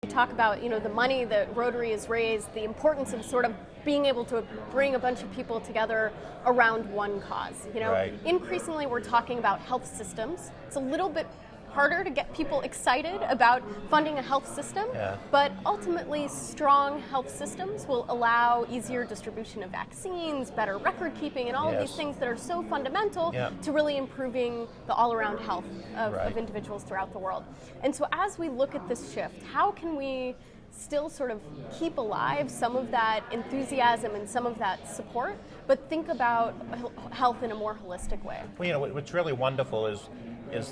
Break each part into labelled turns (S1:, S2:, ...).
S1: You talk about, the money that Rotary has raised, the importance of sort of being able to bring a bunch of people together around one cause.
S2: Right.
S1: Increasingly we're talking about health systems. It's a little bit harder to get people excited about funding a health system, but ultimately strong health systems will allow easier distribution of vaccines, better record keeping, and all of these things that are so fundamental to really improving the all-around health of individuals throughout the world. And so as we look at this shift, how can we still sort of keep alive some of that enthusiasm and some of that support, but think about health in a more holistic way?
S2: Well, what's really wonderful is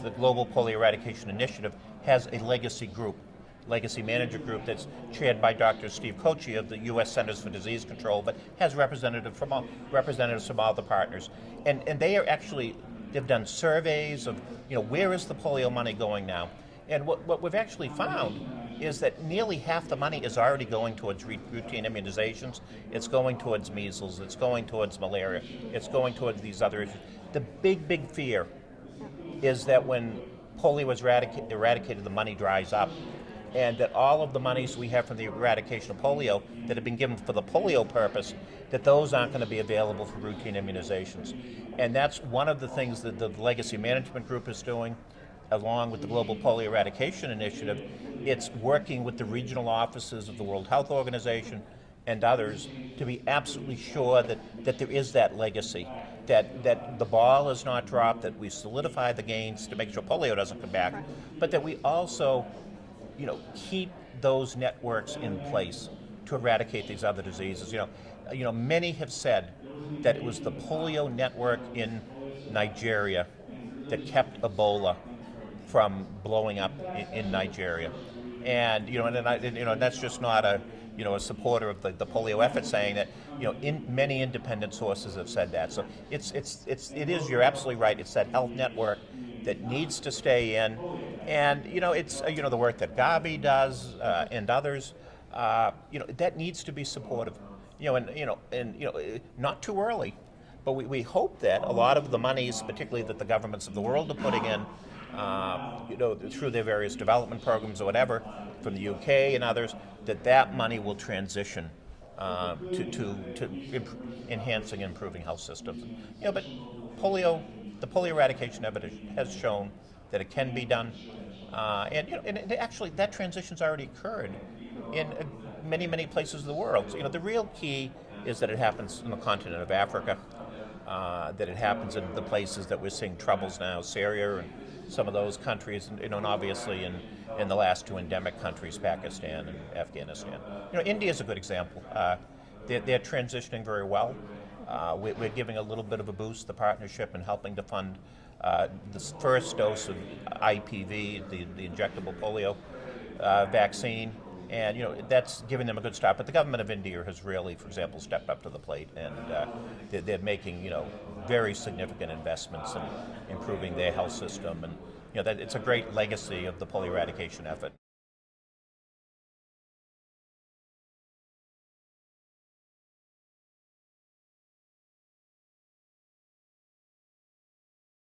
S2: the Global Polio Eradication Initiative has a legacy manager group that's chaired by Dr. Steve Kochi of the U.S. Centers for Disease Control, but has representatives from all the partners. And they are they've done surveys of, where is the polio money going now? And what we've actually found is that nearly half the money is already going towards routine immunizations. It's going towards measles, it's going towards malaria, it's going towards these other issues. The big fear is that when polio is eradicated, the money dries up, and that all of the monies we have from the eradication of polio that have been given for the polio purpose, that those aren't going to be available for routine immunizations. And that's one of the things that the Legacy Management Group is doing, along with the Global Polio Eradication Initiative. It's working with the regional offices of the World Health Organization and others to be absolutely sure that there is that legacy, that the ball is not dropped, that we solidify the gains to make sure polio doesn't come back, but that we also, keep those networks in place to eradicate these other diseases. Many have said that it was the polio network in Nigeria that kept Ebola from blowing up in Nigeria, and that's just not a supporter of the polio effort saying that. Many independent sources have said that. So it is. You're absolutely right. It's that health network that needs to stay in, and it's the work that Gabi does and others. That needs to be supportive. Not too early, but we hope that a lot of the monies, particularly that the governments of the world are putting in, through their various development programs or whatever, from the UK and others, that money will transition to enhancing and improving health systems. But the polio eradication evidence has shown that it can be done, and actually that transition's already occurred in many places of the world. So, the real key is that it happens in the continent of Africa, that it happens in the places that we're seeing troubles now, Syria and some of those countries, and obviously in the last two endemic countries, Pakistan and Afghanistan. India is a good example. They're transitioning very well. We're giving a little bit of a boost, the partnership, and helping to fund the first dose of IPV, the injectable polio vaccine. And that's giving them a good start. But the government of India has really, for example, stepped up to the plate, and they're making very significant investments in improving their health system, and that it's a great legacy of the polio eradication effort.